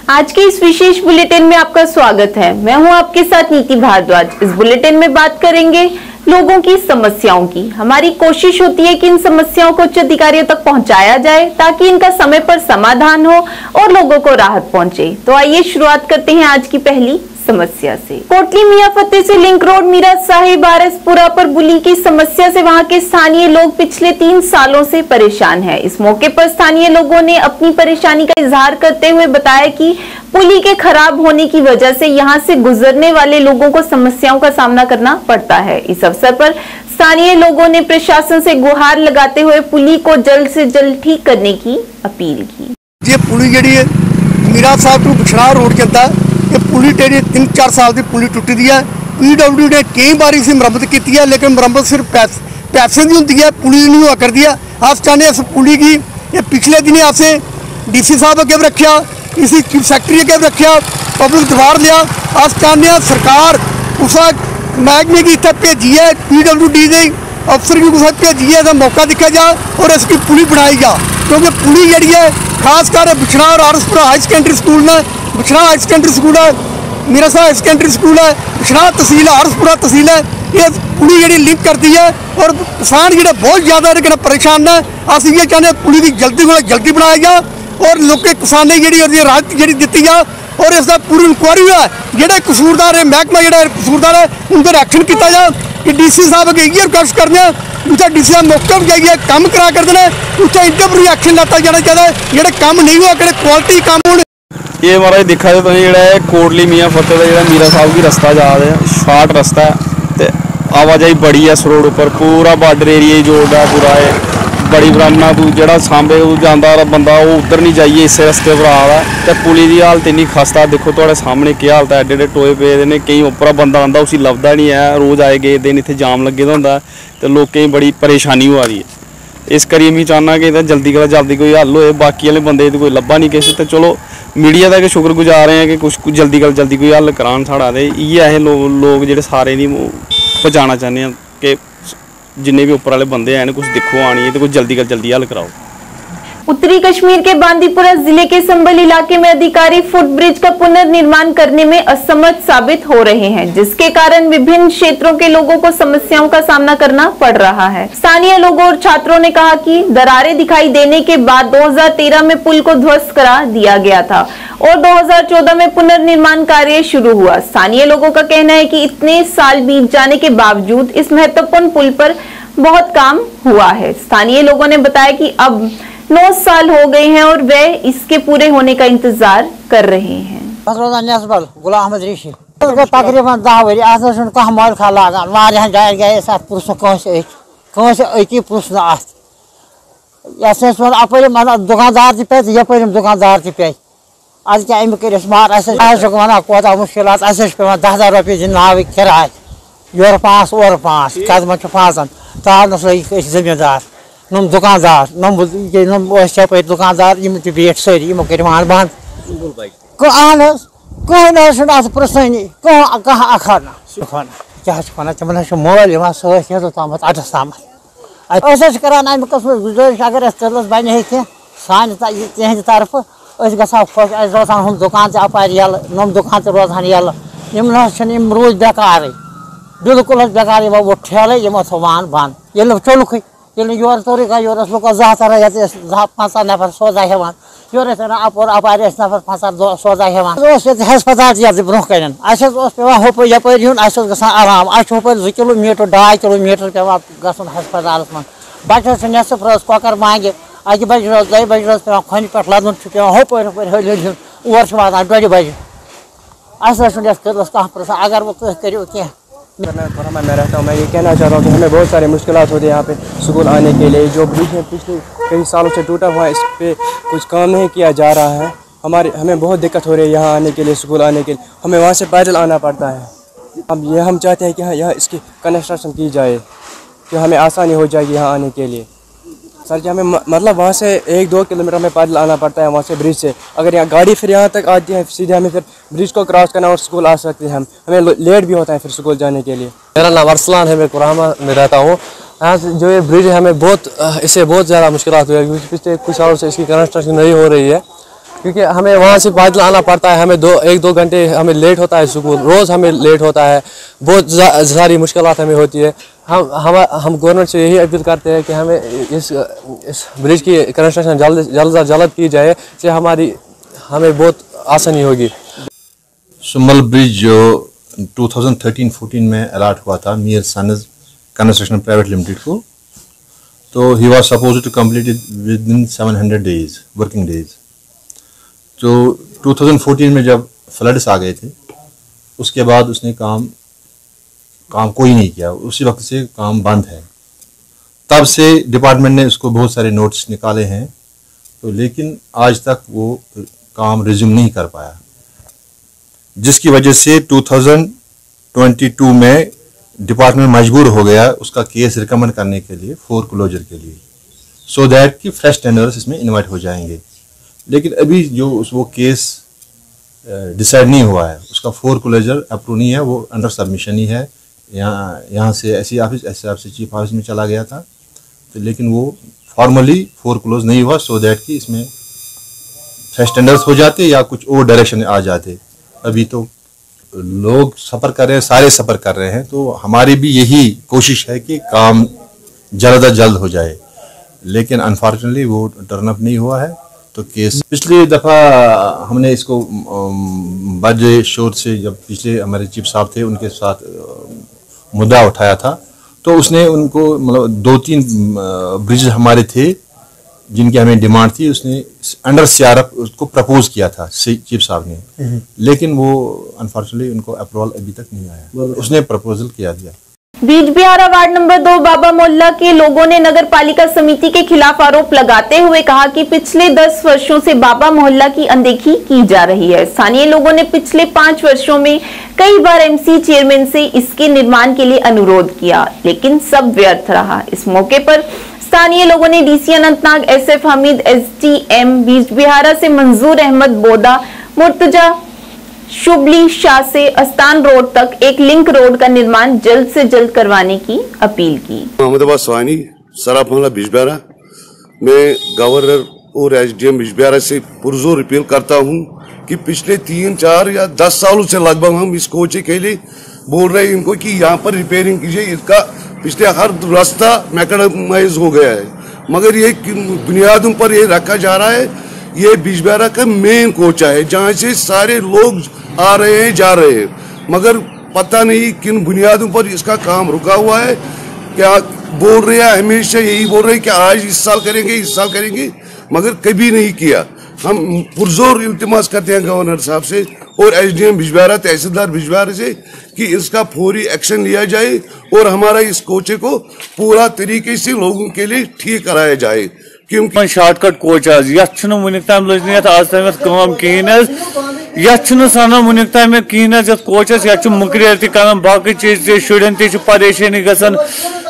आज के इस विशेष बुलेटिन में आपका स्वागत है। मैं हूं आपके साथ नीति भारद्वाज। इस बुलेटिन में बात करेंगे लोगों की समस्याओं की। हमारी कोशिश होती है कि इन समस्याओं को उच्च अधिकारियों तक पहुंचाया जाए ताकि इनका समय पर समाधान हो और लोगों को राहत पहुंचे। तो आइए शुरुआत करते हैं आज की पहली समस्या से। कोटली मियां फतेह से लिंक रोड मीरा साहिब आरएसपुरा पर पुली की समस्या से वहां के स्थानीय लोग पिछले 3 सालों से परेशान हैं। इस मौके पर स्थानीय लोगों ने अपनी परेशानी का इजहार करते हुए बताया कि पुली के खराब होने की वजह से यहां से गुजरने वाले लोगों को समस्याओं का सामना करना पड़ता है। इस अवसर पर स्थानीय लोगों ने प्रशासन से गुहार लगाते हुए पुली को जल्द से जल्द ठीक करने की अपील की। ये पुली जी मीरा साहब टू बिछड़ा रोड के अंदर ये पुली 3-4 साल की पुली टुटी दी है। PW ने कई बार इसे मुरम्मत की है, लेकिन मुरम्मत सिर्फ पैसे की होती है, पुली नहीं हुआ कर दिया। आज चाहते इस पुली की ये पिछले दिन आपसे DC साहब अगे रखा, इसी चीफ सेक्रेटरी अगे रखा, पब्लिक दबार लिया। आज चाहते हैं सरकार उस महकमे की इतने भेजी है, PWD के अफसर की कुछ भेजी है, मौका दिखा जाए और इसकी पुली बनाई जा, क्योंकि पुली जी है खासकर बिछड़ा और आरएसपुरा हाई सेकेंडरी स्कूल ने, बिछड़ा हाई सेकेंडरी स्कूल है, मीरा साहब हाई सेकेंडरी स्कूल है, बिछड़ा तहसील है, आरएसपुरा तहसील है, ये पुली जी लिंक करती है और किसान जो बहुत ज़्यादा परेशान है। अस ये चाहते पुली की जल्दी को जल्दी बनाया जाए और लोग किसानी जी राहत जी दी जाए और इसका पूरी इंक्वायरी है, जोड़े कसूरदार है महकमा जो कसूरदार है उनका एक्शन किया जाए। कि DC साहब अगे ये रिक्वेस्ट करने उत्थे DC साहब मौके पर जाइए काम करा करते हैं, उत्थे इनके पर एक्शन लेता जाना चाहिए, जोड़े काम नहीं हुआ कि क्वालिटी काम हो। ये महाराज दिखा जो जो कोटली मियां फतेह का जो मीरा साहब की रस्ता जा रहा है, शार्ट रस्ता है तो आवाजाही बड़ी है इस रोड पर, पूरा बॉर्डर एरिया जोड़ता है पूरा है बड़ी ब्राह्मणा तू जो सांबे जाता बंदा वो उधर नहीं जाइए इस रस्ते पर आ रहा है। तो पुली की हालत इन्नी खस्ता, देखो थोड़े सामने क्या हालत है, एडे एडे टोए पे ने, कई उपरा बंदा आता उसी लभदा नहीं है, रोज़ आए गए दिन इतने जाम लगे होंगे तो लोगों बड़ी परेशानी हो रही है। इस करिए मैं चाहना कि जल्दी कोला जल्दी कोई हल होए, बाकी वाले बंदे कोई लब्भा नहीं किसी। तो चलो मीडिया का शुक्रगुजार हैं कि कुछ जल्दी कोला जल्दी कोई हल करान साढ़ा। तो इयै लोग जो सारे नहीं पहुँचाना चाहते हैं कि जिन्हें भी उपर वाले बंदे हैं कुछ दिखो आनी है तो कुछ जल्दी हल कराओ। उत्तरी कश्मीर के बांदीपुरा जिले के संबल इलाके में अधिकारी फुटब्रिज का पुनर्निर्माण करने में असमर्थ साबित हो रहे हैं, जिसके कारण विभिन्न क्षेत्रों के लोगों को समस्याओं का सामना करना पड़ रहा है। स्थानीय लोगों और छात्रों ने कहा कि दरारें दिखाई देने के बाद 2013 में पुल को ध्वस्त करा दिया गया था और 2014 में पुनर्निर्माण कार्य शुरू हुआ। स्थानीय लोगों का कहना है कि इतने साल बीत जाने के बावजूद इस महत्वपूर्ण पुल पर बहुत काम हुआ है। स्थानीय लोगों ने बताया कि अब 9 साल हो गए हैं और वे इसके पूरे होने का इंतजार कर रहे हैं। गुलाम अहमद ऋषि तकरीबन 10 वरी कह मल खा लागान वारियान जायन गए अकी पुसन अपर दुकानदार पे यपर दुकानदार पे आज क्या अमिक कर मार वन कोता मुश्किल पे 10,000 रुपये दिन नाव किराय योर 5 और 5 कदम 5 ताल जमींदार नम दुकानदार नम दुकानदार बेट सारी कर बंद अहन कह पुरसनी कह अखर क्या तमन मोल तम अटस तम करान अमे कस्म गुजारिश अगर तिलस बन सान तिहद तरफ ग खुश रोजान हम दुकान अपार यल नम दुकान रोजान यल यम रोज बेकार बिल्कुल बेकार वो ठेल यमो थो वान बंद ये चलुक योर तोरी का your look 10-15 नफर Souza हेवान your upper अपार नफर 5 सोजा हेवान हस्पताल ये ब्रोह कन पे हपर यपर यून ग आराम हपर 2 किलोमीटर 2.5 किलोमीटर पे गसन हस्पताल मन बच्चस नसफ रोज कौकर मांगे 1 बजे रोज 2 बजे रोज पे खन पे लदन पे हपर हल और वातान 2 बजे कह अगर वो करो क्या मैं रहता हूँ। मैं ये कहना चाह रहा हूँ कि हमें बहुत सारी मुश्किलात होती है यहाँ पे स्कूल आने के लिए। जो ब्रिज है पिछले कई सालों से टूटा हुआ है, इस पर कुछ काम नहीं किया जा रहा है। हमें बहुत दिक्कत हो रही है यहाँ आने के लिए, स्कूल आने के लिए हमें वहाँ से पैदल आना पड़ता है। अब ये हम चाहते हैं कि यहाँ इसकी कंस्ट्रक्शन की जाए कि हमें आसानी हो जाएगी यहाँ आने के लिए। सर जी हमें मतलब वहाँ से 1-2 किलोमीटर में पैदल आना पड़ता है वहाँ से ब्रिज से। अगर यहाँ गाड़ी फिर यहाँ तक आती है सीधे हमें फिर ब्रिज को क्रॉस करना और स्कूल आ सकते हैं। हमें लेट भी होता है फिर स्कूल जाने के लिए। मेरा नाम अरसलान है, मैं कुरामा में रहता हूँ। यहाँ से जो ये ब्रिज है हमें इससे बहुत ज़्यादा मुश्किल हुई है क्योंकि पिछले कुछ सालों से इसकी कंस्ट्रक्शन नहीं हो रही है। क्योंकि हमें वहाँ से पैदल आना पड़ता है, हमें 1-2 घंटे हमें लेट होता है स्कूल, रोज़ हमें लेट होता है, बहुत सारी मुश्किलात हमें होती है। हम गवर्नमेंट से यही अपील करते हैं कि हमें इस ब्रिज की कंस्ट्रक्शन जल्द की जाए, से हमें बहुत आसानी होगी। सुम्बल ब्रिज जो 2013-14 में अलॉट हुआ था Mir sons construction private limited को, तो he was supposed to complete it within 700 days working days. तो 2014 में जब फ्लड्स आ गए थे, उसके बाद उसने काम कोई नहीं किया, उसी वक्त से काम बंद है। तब से डिपार्टमेंट ने उसको बहुत सारे नोटिस निकाले हैं, तो लेकिन आज तक वो काम रिज्यूम नहीं कर पाया, जिसकी वजह से 2022 में डिपार्टमेंट मजबूर हो गया उसका केस रिकमेंड करने के लिए फोर क्लोजर के लिए, सो दैट कि फ्रेश टेंडर्स इसमें इन्वाइट हो जाएंगे। लेकिन अभी जो वो केस डिसाइड नहीं हुआ है, उसका फोर क्लोजर अप्रूव नहीं है, वो अंडर सबमिशन ही है। यहाँ से ऐसी ऑफिस चीफ ऑफिस में चला गया था, तो लेकिन वो फॉर्मली फोर क्लोज नहीं हुआ, सो दैट कि इसमें फ्रेश टेंडर्स हो जाते या कुछ और डायरेक्शन आ जाते। अभी तो लोग सफ़र कर रहे हैं, सारे सफ़र कर रहे हैं, तो हमारी भी यही कोशिश है कि काम जल्द अज जल्द हो जाए, लेकिन अनफॉर्चुनेटली वो टर्न अप नहीं हुआ है। तो केस पिछली दफ़ा हमने इसको बड़े शोर से, जब पिछले हमारे चीफ साहब थे उनके साथ मुद्दा उठाया था, तो उसने उनको मतलब 2-3 ब्रिज हमारे थे जिनकी हमें डिमांड थी, उसने अंडर CRF उसको प्रपोज किया था चीफ साहब ने, लेकिन वो अनफॉर्चुनेटली उनको अप्रूवल अभी तक नहीं आया। उसने प्रपोजल किया दिया। बीजबिहारा वार्ड नंबर 2 बाबा मोहल्ला के लोगों ने नगर पालिका समिति के खिलाफ आरोप लगाते हुए कहा कि पिछले 10 वर्षों से बाबा मोहल्ला की अनदेखी की जा रही है। स्थानीय लोगों ने पिछले 5 वर्षों में कई बार MC चेयरमैन से इसके निर्माण के लिए अनुरोध किया, लेकिन सब व्यर्थ रहा। इस मौके पर स्थानीय लोगों ने DC Anantnag, SF Hamid, SDM बीजबिहारा से मंजूर अहमद बोदा, मुर्तजा शुबली शाह से अस्तान रोड तक एक लिंक रोड का निर्माण जल्द से जल्द करवाने की अपील की। मोहम्मद स्वानी, सराफ मोहल्ला बीजबिहारा। मैं गवर्नर और SDM बीजबिहारा से पुरजोर अपील करता हूं कि पिछले 3, 4 या 10 सालों से लगभग हम इस कोचे के लिए बोल रहे हैं इनको कि यहाँ पर रिपेयरिंग कीजिए। इसका पिछले हर रास्ता मैकेडमाइज हो गया है, मगर ये बुनियादों पर ये रखा जा रहा है। ये बीजबिहारा का मेन कोचा है जहाँ से सारे लोग आ रहे हैं जा रहे हैं, मगर पता नहीं किन बुनियादों पर इसका काम रुका हुआ है। क्या बोल रहे हैं, हमेशा यही बोल रहे हैं कि आज इस साल करेंगे, मगर कभी नहीं किया। हम पुरजोर इल्तिमास करते हैं गवर्नर साहब से और SDM बीजबिहारा, तहसीलदार बीजबिहारा से कि इसका फौरी एक्शन लिया जाए और हमारा इस कोचे को पूरा तरीके से लोगों के लिए ठीक कराया जाए, क्योंकि शॉर्टकट कोच वुनिक तम लज आज तम कहें सन वुनिक तम कहें कोचस मुकर तक बाकी चीज शुरन तरेशानी गसान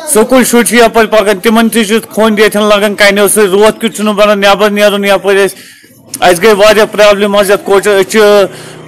स्कूल शुर यपर पकान तिमन खोन ये लगान कनो सो रोत क्यों बनान नबर नीरुन यपर गई वारिया प्रॉब्लम कोच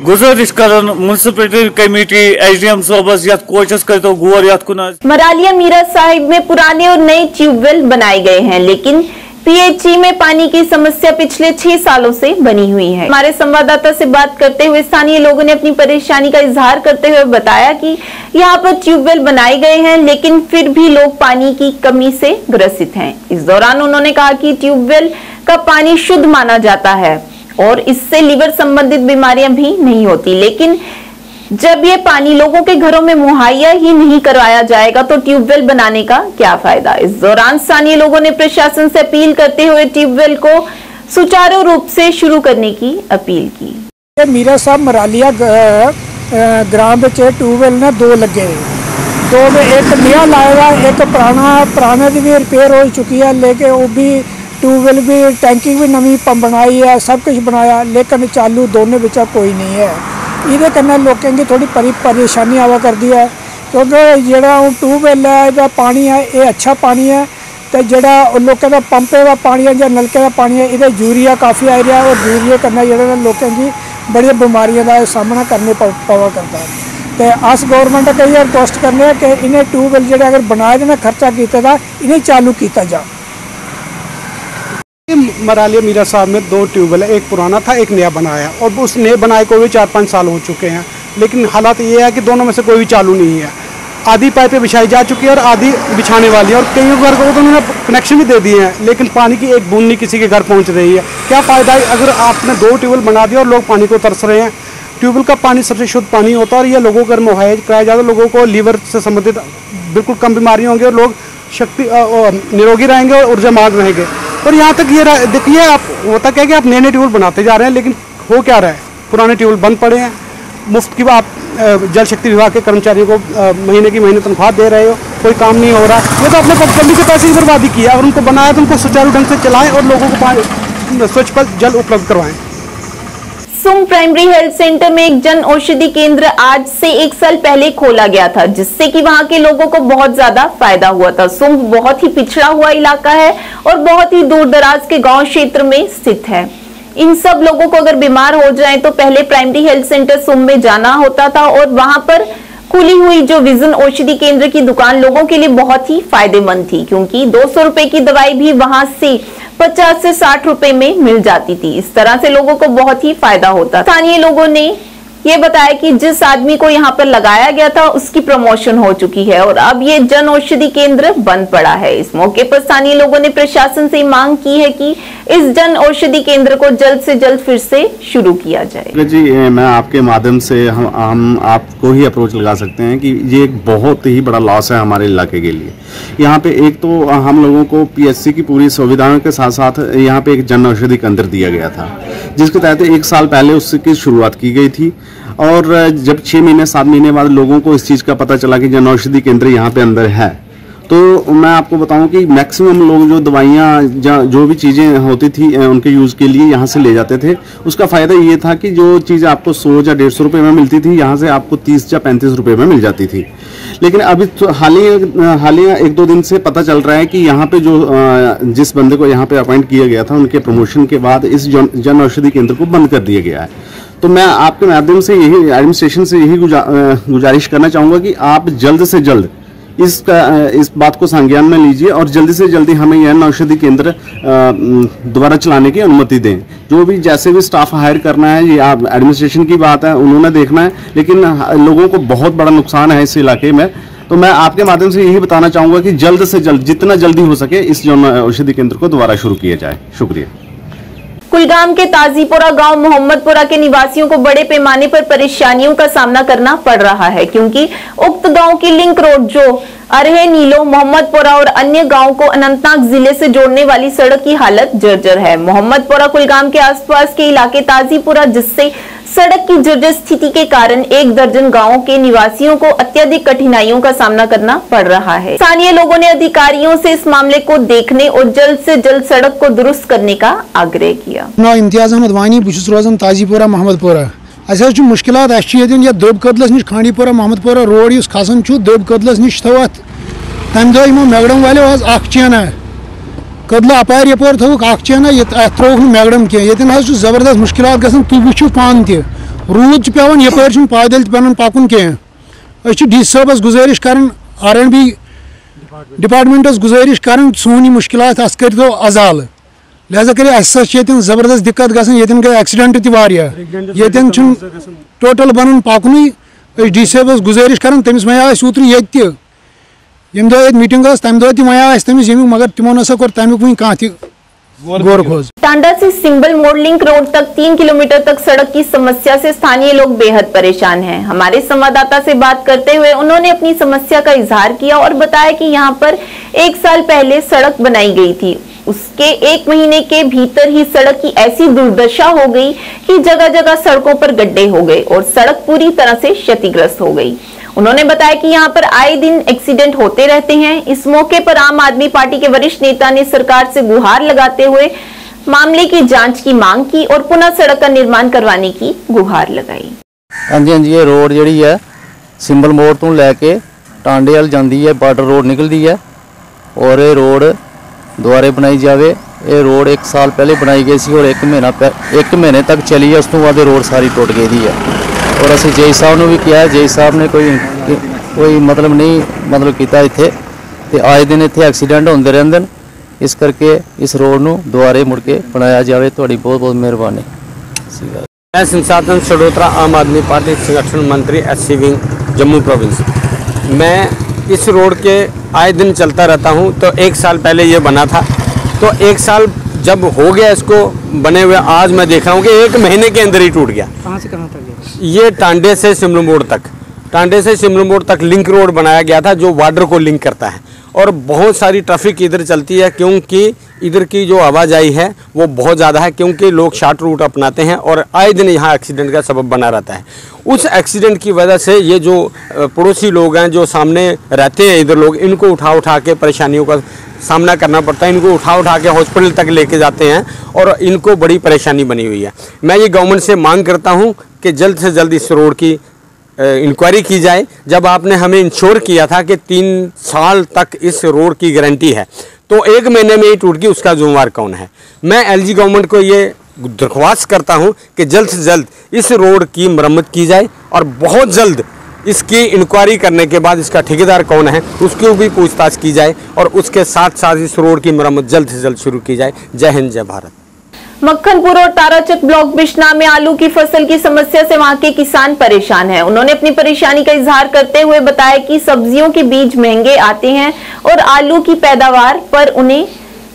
गुजारिश कर municipality committee SDM Sobers Kochas करो गौर ये कुन। मरालिया मीरा साहिब में पुराने और नए ट्यूबवेल बनाए गए हैं, लेकिन PHE में पानी की समस्या पिछले 6 सालों से बनी हुई है। हमारे संवाददाता से बात करते हुए स्थानीय लोगों ने अपनी परेशानी का इजहार करते हुए बताया कि यहाँ पर ट्यूबवेल बनाए गए हैं, लेकिन फिर भी लोग पानी की कमी से ग्रसित हैं। इस दौरान उन्होंने कहा कि ट्यूबवेल का पानी शुद्ध माना जाता है और इससे लीवर संबंधित बीमारियां भी नहीं होती, लेकिन जब ये पानी लोगों के घरों में मुहैया ही नहीं करवाया जाएगा तो ट्यूबवेल बनाने का क्या फायदा। इस दौरान स्थानीय लोगों ने प्रशासन से अपील करते हुए ट्यूबवेल को सुचारू रूप से शुरू करने की अपील की। मीरा साहब मरालिया ग्राम में ट्यूबवेल ने 2 लगे, 2 में एक नया लाया हुआ, एक पुराना की भी रिपेयर हो चुकी है, लेकिन वो भी ट्यूबवेल भी टैंकी भी नवी बनाई है, सब कुछ बनाया, लेकिन चालू दोनों बिचा कोई नहीं है। ये कन्नै लोगों की थोड़ी परेशानी आवा करती है, क्योंकि जोड़ा ट्यूबवेल है यदा पानी है ये अच्छा पानी है, तो जोड़ा लोगों का पंपे का पानी है या नलके का पानी है ये यूरिया काफ़ी आ रहा है, और यूरिया कन्नै जोड़ा लोगों की बड़ी बीमारियों का सामना करने पवा करता है। तो अस गौरमेंट का ये रिक्वेस्ट करने कि इन्हें ट्यूबवेल जो अगर बनाए देना खर्चा किया इन्हें चालू किया जाए। मरालिया मीरा साहब में 2 ट्यूबवेल है, एक पुराना था एक नया बनाया, और उस नए बनाए को भी 4-5 साल हो चुके हैं। लेकिन हालात ये है कि दोनों में से कोई भी चालू नहीं है। आधी पाइपें बिछाई जा चुकी है और आधी बिछाने वाली है, और कई घर को तो उन्होंने कनेक्शन भी दे दिए हैं, लेकिन पानी की एक बूंद नहीं किसी के घर पहुंच रही है। क्या फ़ायदा है अगर आपने 2 ट्यूबवेल बना दिया और लोग पानी को तरस रहे हैं। ट्यूबवेल का पानी सबसे शुद्ध पानी होता है, और ये लोगों को अगर मुहैया कराया जाए तो लोगों को लीवर से संबंधित बिल्कुल कम बीमारियाँ होंगी और लोग निरोगी रहेंगे और ऊर्जावान रहेंगे। और यहाँ तक ये देखिए, आप होता क्या है कि आप नए ट्यूबवेल बनाते जा रहे हैं, लेकिन हो क्या रहा है, पुराने ट्यूबवेल बंद पड़े हैं। मुफ्त की आप जल शक्ति विभाग के कर्मचारियों को महीने की महीने तनख्वाह दे रहे हो, कोई काम नहीं हो रहा। ये तो अपने पब्लिक के पैसे की बर्बादी की है, और उनको बनाया तो उनको सुचारू ढंग से चलाएं और लोगों को स्वच्छ पर जल उपलब्ध करवाएं। सुम प्राइमरी हेल्थ सेंटर में एक जन औषधि केंद्र आज से 1 साल पहले खोला गया था, जिससे कि वहां के लोगों को बहुत ज्यादा फायदा हुआ था। सुम बहुत ही पिछड़ा हुआ इलाका है और बहुत ही दूर दराज के गांव क्षेत्र में स्थित है। इन सब लोगों को अगर बीमार हो जाए तो पहले प्राइमरी हेल्थ सेंटर सुम में जाना होता था, और वहां पर खुली हुई जो विजन औषधि केंद्र की दुकान लोगों के लिए बहुत ही फायदेमंद थी, क्योंकि 200 रुपए की दवाई भी वहां से 50 से 60 रुपए में मिल जाती थी। इस तरह से लोगों को बहुत ही फायदा होता। स्थानीय लोगों ने ये बताया कि जिस आदमी को यहाँ पर लगाया गया था उसकी प्रमोशन हो चुकी है, और अब ये जन औषधि केंद्र बंद पड़ा है। इस मौके पर स्थानीय लोगों ने प्रशासन से मांग की है कि इस जन औषधि केंद्र को जल्द से जल्द फिर से शुरू किया जाए। जी, मैं आपके माध्यम से हम आपको ही अप्रोच लगा सकते हैं कि ये एक बहुत ही बड़ा लॉस है हमारे इलाके के लिए। यहाँ पे एक तो हम लोगों को पीएचसी की पूरी सुविधाओं के साथ साथ यहाँ पे एक जन औषधि केंद्र दिया गया था, जिसके तहत 1 साल पहले उसकी शुरुआत की गई थी। और जब 6 महीने 7 महीने बाद लोगों को इस चीज़ का पता चला कि जन औषधि केंद्र यहाँ पे अंदर है, तो मैं आपको बताऊं कि मैक्सिमम लोग जो दवाइयाँ जो भी चीज़ें होती थी उनके यूज़ के लिए यहाँ से ले जाते थे। उसका फ़ायदा ये था कि जो चीज़ आपको 100 या 150 रुपये में मिलती थी, यहाँ से आपको 30 या 35 रुपये में मिल जाती थी। लेकिन अभी तो हालिया 1-2 दिन से पता चल रहा है कि यहाँ पे जो जिस बंदे को यहाँ पे अपॉइंट किया गया था, उनके प्रमोशन के बाद इस जन औषधि केंद्र को बंद कर दिया गया है। तो मैं आपके माध्यम से यही एडमिनिस्ट्रेशन से यही गुजारिश करना चाहूँगा कि आप जल्द से जल्द इस बात को संज्ञान में लीजिए और जल्दी से जल्दी हमें यह औषधि केंद्र दोबारा चलाने की अनुमति दें। जो भी जैसे भी स्टाफ हायर करना है, ये आप एडमिनिस्ट्रेशन की बात है, उन्होंने देखना है, लेकिन लोगों को बहुत बड़ा नुकसान है इस इलाके में। तो मैं आपके माध्यम से यही बताना चाहूँगा कि जल्द से जल्द जितना जल्दी हो सके इस औषधि केंद्र को दोबारा शुरू किया जाए। शुक्रिया। कुलगाम के ताजीपुरा गांव मोहम्मदपुरा के निवासियों को बड़े पैमाने पर परेशानियों का सामना करना पड़ रहा है, क्योंकि उक्त गांव की लिंक रोड जो अरहे नीलो, मोहम्मदपुरा और अन्य गांवों को अनंतनाग जिले से जोड़ने वाली सड़क की हालत जर्जर है। मोहम्मदपुरा कुलगाम के आसपास के इलाके ताजीपुरा, जिससे सड़क की जर्जर स्थिति के कारण 1 दर्जन गांवों के निवासियों को अत्यधिक कठिनाइयों का सामना करना पड़ रहा है। स्थानीय लोगों ने अधिकारियों से इस मामले को देखने और जल्द से जल्द सड़क को दुरुस्त करने का आग्रह किया। इम्तियाज अहमद वानी, बहुत रोजान ताजीपुरा मोहम्मदपुरा। अस मुश्किलात दब कदलस नश खांडीपुरा मोहम्मदपुरा रोड खसान दब कदलस नश थो तम दो मैगडम वालो चैना कदल अपार यपर थोक चैना त्रोक मैगडम कह जबरदस्त मुश्किलात गसान। तुम वो पान रूद पेवान यपर पैदल पे पकुन कह। डी साहबस गुजारिश कर R&B डिपार्टमेंटस गुजारिश कर सोन मुश्किलात अस कर दो अजाल, लिहाजा कर जबरदस्त दिक्कत गई गई एक्सीडेंट तन टोटल बन पकुन। डी साहबस गुजारिश कर तमिस मे ऊतर ये यम दो मीटिंग तम दो तमिस मगर तिमो नसा कोर तमिक वह कह गौर खोज। टांडा से सिंबल मोड़ लिंक रोड तक 3 किलोमीटर तक सड़क की समस्या से स्थानीय लोग बेहद परेशान हैं। हमारे संवाददाता से बात करते हुए उन्होंने अपनी समस्या का इजहार किया और बताया कि यहां पर 1 साल पहले सड़क बनाई गई थी, उसके 1 महीने के भीतर ही सड़क की ऐसी दुर्दशा हो गई कि जगह जगह सड़कों पर गड्ढे हो गए और सड़क पूरी तरह से क्षतिग्रस्त हो गई। उन्होंने बताया कि यहां पर आए दिन एक्सीडेंट होते रहते हैं। इस मौके पर आम आदमी पार्टी के वरिष्ठ नेता ने सरकार से गुहार लगाते हुए मामले की जांच की मांग की और पुनः सड़क का निर्माण करवाने की गुहार लगाई। हाँ जी, ये रोड जी है सिंबल मोड़ तो लैके टांडे वाल जाती है, बॉर्डर रोड निकलती है और ये रोड दोबारे बनाई जाए। ये रोड 1 साल पहले बनाई गई सी और 1 महीने तक चली है, उस तो बाद रोड सारी टुट गई है। और असं जे साहब ने भी किया, जे साहब ने कोई मतलब नहीं किया इत्थे ते आए दिन इत्थे एक्सीडेंट होंदे रहिंदे इस करके इस रोड ਨੂੰ ਦੁਬਾਰੇ ਮੁੜ ਕੇ ਬਣਾਇਆ ਜਾਵੇ। ਤੁਹਾਡੀ बहुत बहुत ਮਿਹਰਬਾਨੀ। मैं संसाधन सडोत्रा आम आदमी पार्टी संगठन मंत्री SC विंग जम्मू प्रोविंस। मैं इस रोड के आए दिन चलता रहता हूं, तो 1 साल पहले ये बना था, तो 1 साल जब हो गया इसको बने हुए, आज मैं देख रहा हूँ कि 1 महीने के अंदर ही टूट गया। कहाँ से कहाँ तक? ये टांडे से सिमरू मोड़ तक, टांडे से सिमरू मोड़ तक लिंक रोड बनाया गया था जो बॉर्डर को लिंक करता है, और बहुत सारी ट्रैफिक इधर चलती है क्योंकि इधर की जो आवाजाही है वो बहुत ज़्यादा है, क्योंकि लोग शॉर्ट रूट अपनाते हैं और आए दिन यहाँ एक्सीडेंट का सबब बना रहता है। उस एक्सीडेंट की वजह से ये जो पड़ोसी लोग हैं जो सामने रहते हैं इधर लोग, इनको उठा के परेशानियों का सामना करना पड़ता है, इनको उठा के हॉस्पिटल तक लेके जाते हैं और इनको बड़ी परेशानी बनी हुई है। मैं ये गवर्नमेंट से मांग करता हूँ कि जल्द से जल्द इस रोड की इंक्वायरी की जाए। जब आपने हमें इंश्योर किया था कि 3 साल तक इस रोड की गारंटी है, तो 1 महीने में ही टूट गई, उसका जिम्मेवार कौन है? मैं LG गवर्नमेंट को ये दरख्वास्त करता हूं कि जल्द से जल्द इस रोड की मरम्मत की जाए और बहुत जल्द इसकी इंक्वायरी करने के बाद इसका ठेकेदार कौन है उसकी भी पूछताछ की जाए, और उसके साथ साथ इस रोड की मरम्मत जल्द से जल्द शुरू की जाए। जय हिंद, जय भारत। मक्खनपुर और ताराचक ब्लॉक बिश्ना में आलू की फसल की समस्या से वहां के किसान परेशान हैं। उन्होंने अपनी परेशानी का इजहार करते हुए बताया कि सब्जियों के बीज महंगे आते हैं और आलू की पैदावार पर उन्हें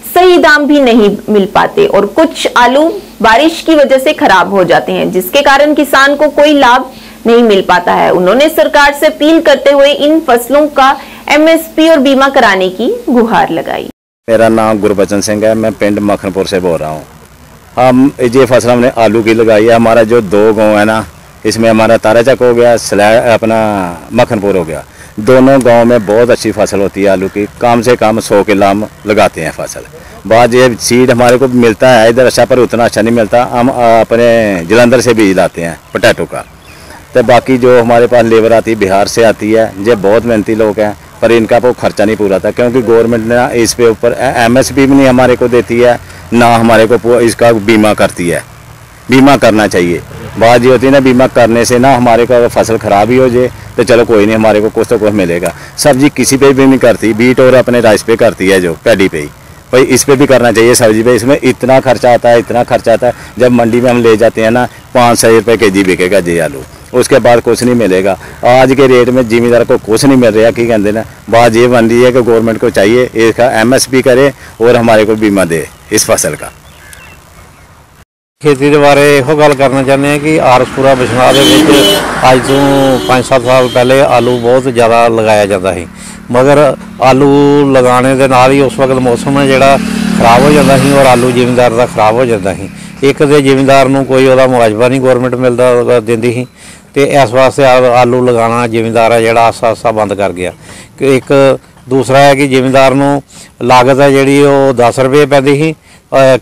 सही दाम भी नहीं मिल पाते, और कुछ आलू बारिश की वजह से खराब हो जाते हैं, जिसके कारण किसान को कोई लाभ नहीं मिल पाता है। उन्होंने सरकार से अपील करते हुए इन फसलों का MSP और बीमा कराने की गुहार लगाई। मेरा नाम गुरबचन सिंह है, मैं पिंड मक्खनपुर से बोल रहा हूँ। हम ये फसल हमने आलू की लगाई है। हमारा जो 2 गांव है ना, इसमें हमारा ताराचक हो गया, अपना मक्खनपुर हो गया। दोनों गांव में बहुत अच्छी फसल होती है आलू की। कम से कम 100 किलो हम लगाते हैं फसल। बाद ये सीड हमारे को मिलता है इधर अच्छा, पर उतना अच्छा नहीं मिलता। हम अपने जलंधर से बीज लाते हैं पोटैटो का। तो बाकी जो हमारे पास लेबर आती है बिहार से आती है, ये बहुत मेहनती लोग हैं, पर इनका वो खर्चा नहीं पूरा था, क्योंकि गवर्नमेंट ने इस पे ऊपर MSP भी नहीं हमारे को देती है, ना हमारे को इसका बीमा करती है। बीमा करना चाहिए। बात ये होती है ना, बीमा करने से ना हमारे को फसल ख़राब ही हो जाए तो चलो कोई नहीं, हमारे को कुछ तो कुछ मिलेगा। सब्जी किसी पे भी नहीं करती, बीट और अपने राइस पे करती है, जो पैडी पे ही। भाई इस पे भी करना चाहिए सब्जी पे। इसमें इतना खर्चा आता है, इतना खर्चा आता है। जब मंडी में हम ले जाते हैं ना, 500 रुपये kg बिकेगा जी आलू, उसके बाद कुछ नहीं मिलेगा। आज के रेट में जिमीदार को कुछ नहीं मिल रहा, की कहते हैं। बात ये बन रही है कि गवर्नमेंट को चाहिए इसका MSP करे और हमारे को बीमा दे इस फसल का। खेती के बारे ਇਹੋ ਗੱਲ करना चाहते हैं कि आरसपुरा बिश्ना ਦੇ ਵਿੱਚ ਅੱਜ ਤੋਂ 5-7 ਸਾਲ पहले आलू बहुत ज़्यादा लगाया जाता है, मगर आलू लगाने के नाल ही उस वक्त मौसम है ਜਿਹੜਾ खराब हो जाता है और आलू जिमीदार का खराब हो जाता है। एक तो जिमीदार ਨੂੰ कोई ਉਹਦਾ ਮੁਆਵਜ਼ਾ नहीं गवर्नमेंट मिलता ਦਿੰਦੀ ਸੀ, तो इस वास्ते आलू लगाना जिमीदार है ਜਿਹੜਾ आस्ता आस्ता बंद कर गया। एक दूसरा है कि जिमीदार ਨੂੰ लागत है ਜਿਹੜੀ ਉਹ 10 रुपये ਪੈਂਦੀ ਸੀ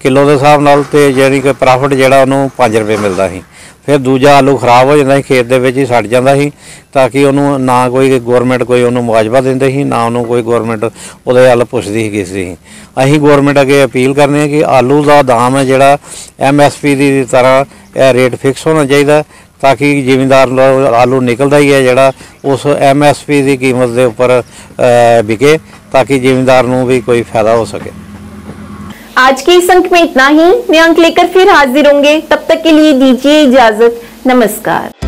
किलो के हिसाब नाल, ते यानी कि प्रॉफिट जिहड़ा उन्होंने 5 रुपये मिलता सी। फिर दूजा आलू खराब हो जाता खेत दे विच ही सड़ जाता सी, ताकि उन्होंने ना कोई गवर्नमेंट कोई उन्होंने मुआवजा दिंदी सी, ना उन्होंने कोई गवर्नमेंट उहदे हल पुछदी सी किसी। असीं गवर्नमेंट अगे अपील करने कि आलू का दाम है जिहड़ा MSP की तरह रेट फिक्स होना चाहिए, ताकि जिमीदार आलू निकलता ही है जिहड़ा उस MSP की कीमत के उपर बिके, ताकि जिमीदार नूं भी कोई फायदा हो सके। आज के इस अंक में इतना ही। नए अंक लेकर फिर हाजिर होंगे, तब तक के लिए दीजिए इजाजत। नमस्कार।